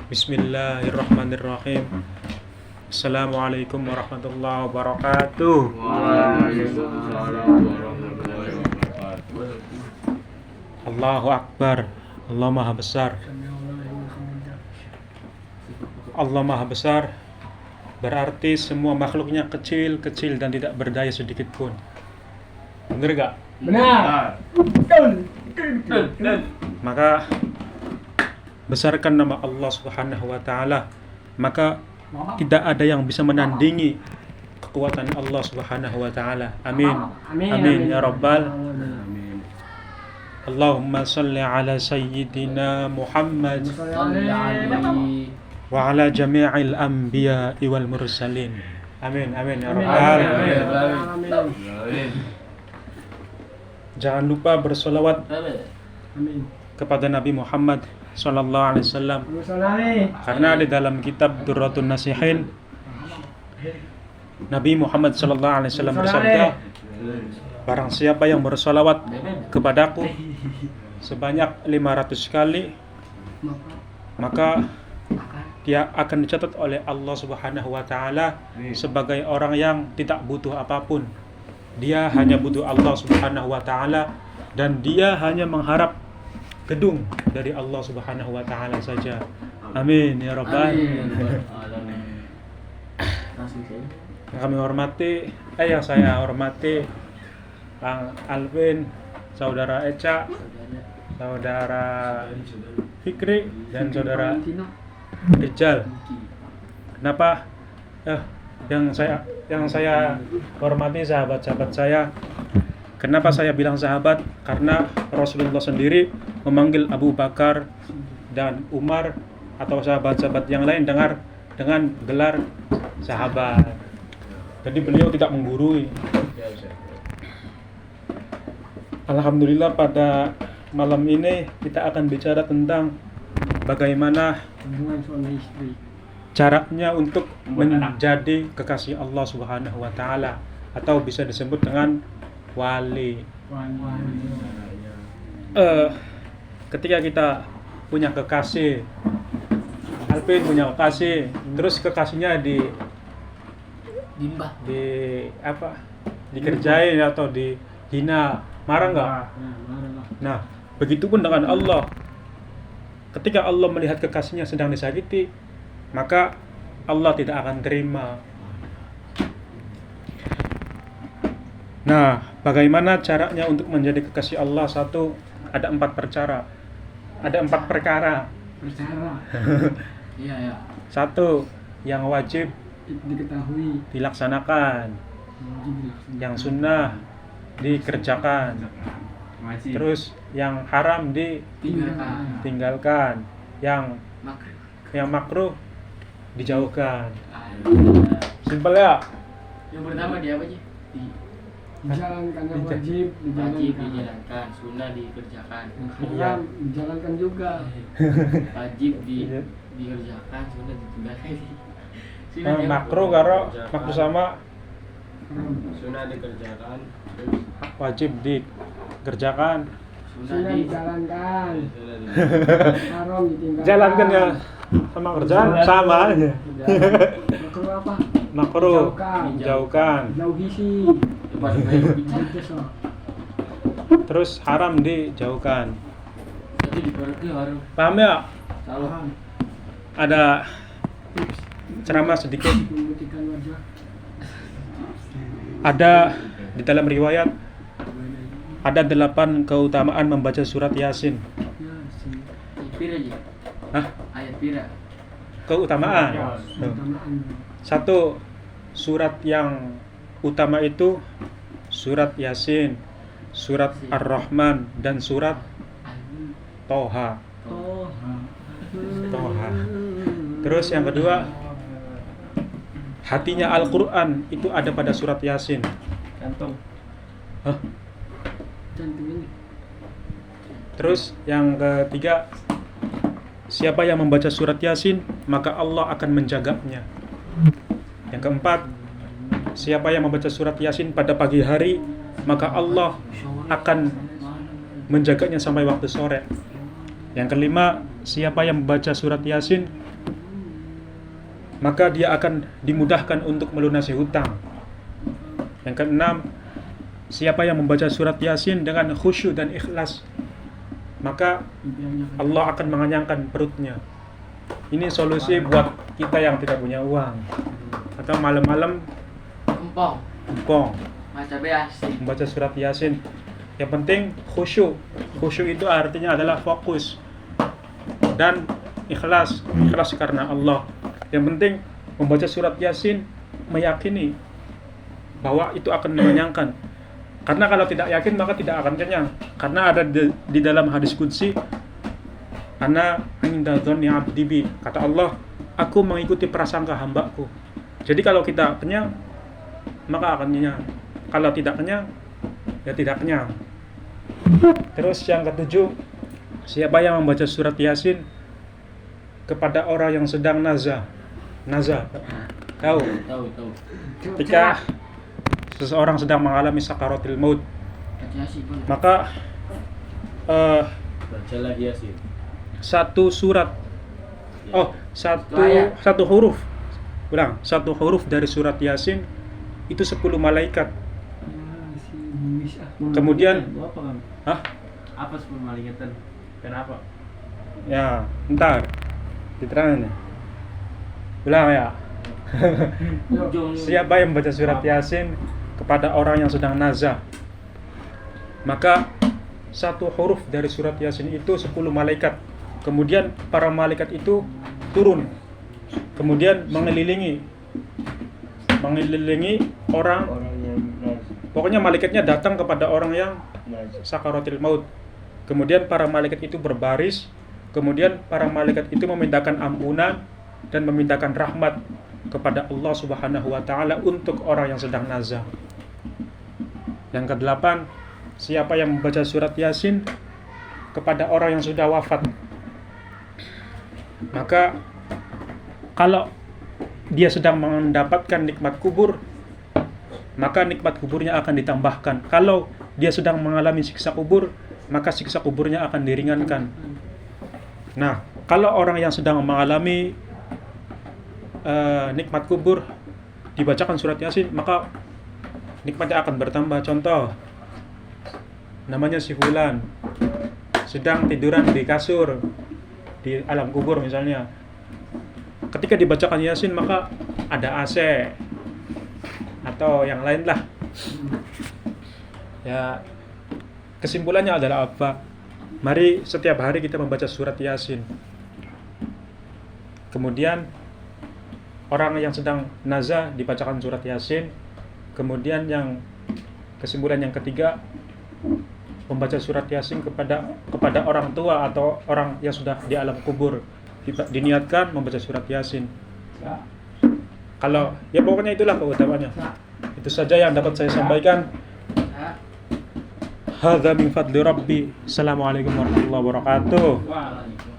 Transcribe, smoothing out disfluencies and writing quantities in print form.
Bismillahirrahmanirrahim. Assalamualaikum warahmatullahi wabarakatuh. Waalaikumsalam warahmatullahi wabarakatuh. Allahu Akbar. Allah Maha Besar. Allah Maha Besar berarti semua makhluknya kecil-kecil dan tidak berdaya sedikit pun. Bener gak? Benar. Maka besarkan nama Allah Subhanahu wa Ta'ala, maka tidak ada yang bisa menandingi kekuatan Allah Subhanahu wa Ta'ala. Amin. Amin ya Rabbal. Amin. Allahumma salli ala sayyidina Muhammad Salli alaihi. wa ala jami'il anbiya'i wal mursalin. Amin. Amin ya Rabbal. Amin. Jangan lupa bersolawat kepada Nabi Muhammad sallallahu alaihi wasallam, karena di dalam kitab Durratun Nasihin Nabi Muhammad sallallahu alaihi wasallam bersabda, barang siapa yang bersolawat kepadaku sebanyak 500 kali, maka dia akan dicatat oleh Allah Subhanahu wa Ta'ala sebagai orang yang tidak butuh apapun. Dia hanya butuh Allah Subhanahu wa Ta'ala, dan dia hanya mengharap gedung dari Allah Subhanahu wa Ta'ala saja. Amin ya Rabbal. Yang saya hormati Bang Alvin, Saudara Eca, Saudara Fikri, dan Saudara Rijal. Kenapa? Yang saya hormati sahabat-sahabat saya. Kenapa saya bilang sahabat? Karena Rasulullah sendiri memanggil Abu Bakar dan Umar atau sahabat-sahabat yang lain dengan gelar sahabat. Jadi beliau tidak menggurui. Alhamdulillah, pada malam ini kita akan bicara tentang bagaimana caranya untuk menjadi kekasih Allah Subhanahu wa Ta'ala, atau bisa disebut dengan wali. Ketika kita punya kekasih, Alvin punya kekasih, terus kekasihnya dikerjain atau dihina, marah nggak? Nah, begitupun dengan Allah. Ketika Allah melihat kekasihnya sedang disakiti, maka Allah tidak akan terima. Nah, bagaimana caranya untuk menjadi kekasih Allah? Satu, ada 4 perkara. Iya. Satu, yang wajib Diketahui. dilaksanakan, yang sunnah dikerjakan, terus yang haram ditinggalkan, yang makruh dijauhkan. Simpel ya? Yang pertama dia apa sih? Dijalankan yang wajib Dijalankan, sunnah dikerjakan. haram dijalankan juga. Wajib dikerjakan, sunnah ditinggalkan. Makruh karo makruh sama Sunnah dikerjakan, wajib dikerjakan. Sunnah dijalankan, haram ditinggalkan. Jalankan ya, sama kerjaan sama aja. Makruh apa? Makruh dijauhkan, Jauhi sih. terus haram dijauhkan. jadi dipergi harus Paham ya? salah. Ada ceramah sedikit. Memutihkan wajah. Ada di dalam riwayat ada 8 keutamaan membaca surat Yasin. Pira aja. Hah? Ayat pira. Keutamaan. Keutamaan. Satu, surat yang utama itu surat Yasin, surat Ar-Rahman, dan surat Toha. Toha. Terus yang kedua, hatinya Al-Quran itu ada pada surat Yasin. Kantung. Hah? Jantung ini. Terus yang ketiga, siapa yang membaca surat Yasin, maka Allah akan menjaganya. Yang keempat, siapa yang membaca surat Yasin pada pagi hari, maka Allah akan menjaganya sampai waktu sore. Yang kelima, siapa yang membaca surat Yasin maka dia akan dimudahkan untuk melunasi hutang. Yang keenam, siapa yang membaca surat Yasin dengan khusyuk dan ikhlas, maka Allah akan mengenyangkan perutnya. Ini solusi buat kita yang tidak punya uang atau malam-malam Empong. Baca Yasin. membaca surat Yasin. Yang penting khusyuk. Khusyuk itu artinya adalah fokus dan ikhlas karena Allah. Yang penting membaca surat Yasin meyakini bahwa itu akan mengenyangkan. Karena kalau tidak yakin maka tidak akan kenyang. Karena ada di dalam hadis qudsi, ana inda dzanni 'abdi bi, kata Allah, aku mengikuti prasangka hambaku. Jadi kalau kita kenyang maka akan kenyang. Kalau tidak kenyang ya tidak kenyang. Terus yang ketujuh, siapa yang membaca surat Yasin kepada orang yang sedang nazah. Nazah, tahu? Tahu. Ketika seseorang sedang mengalami sakaratul maut, Baca Yasin boleh. maka Bacalah Yasin. satu surat, satu huruf, ulang, satu huruf dari surat Yasin itu 10 malaikat. Kemudian, Itu apa kan? hah? Apa 10 malaikatan? Kenapa? Ya, ntar diterangin ya. Ulang ya. Siapa yang membaca surat Yasin kepada orang yang sedang nazah, maka satu huruf dari surat Yasin itu 10 malaikat. Kemudian para malaikat itu turun, kemudian mengelilingi orang. Pokoknya malaikatnya datang kepada orang yang sakaratul maut. Kemudian para malaikat itu berbaris, kemudian para malaikat itu memintakan ampunan dan memintakan rahmat kepada Allah Subhanahu wa taala untuk orang yang sedang nazah. Yang kedelapan, siapa yang membaca surat Yasin kepada orang yang sudah wafat, maka kalau dia sedang mendapatkan nikmat kubur, maka nikmat kuburnya akan ditambahkan. Kalau dia sedang mengalami siksa kubur, maka siksa kuburnya akan diringankan. Nah, kalau orang yang sedang mengalami nikmat kubur dibacakan surat Yasin, maka nikmatnya akan bertambah. Contoh, namanya si fulan sedang tiduran di kasur di alam kubur misalnya. Ketika dibacakan Yasin, maka ada AC atau yang lain lah. Ya, kesimpulannya adalah apa? Mari setiap hari kita membaca surat Yasin. Kemudian orang yang sedang nazah dibacakan surat Yasin. Kemudian yang kesimpulan yang ketiga, membaca surat Yasin kepada orang tua atau orang yang sudah di alam kubur. Diniatkan membaca surat Yasin. Kalau ya pokoknya itulah keutamaannya. Itu saja yang dapat saya sampaikan. Hadza min fadli Rabbi. Assalamualaikum warahmatullahi wabarakatuh. Waalaikumsalam.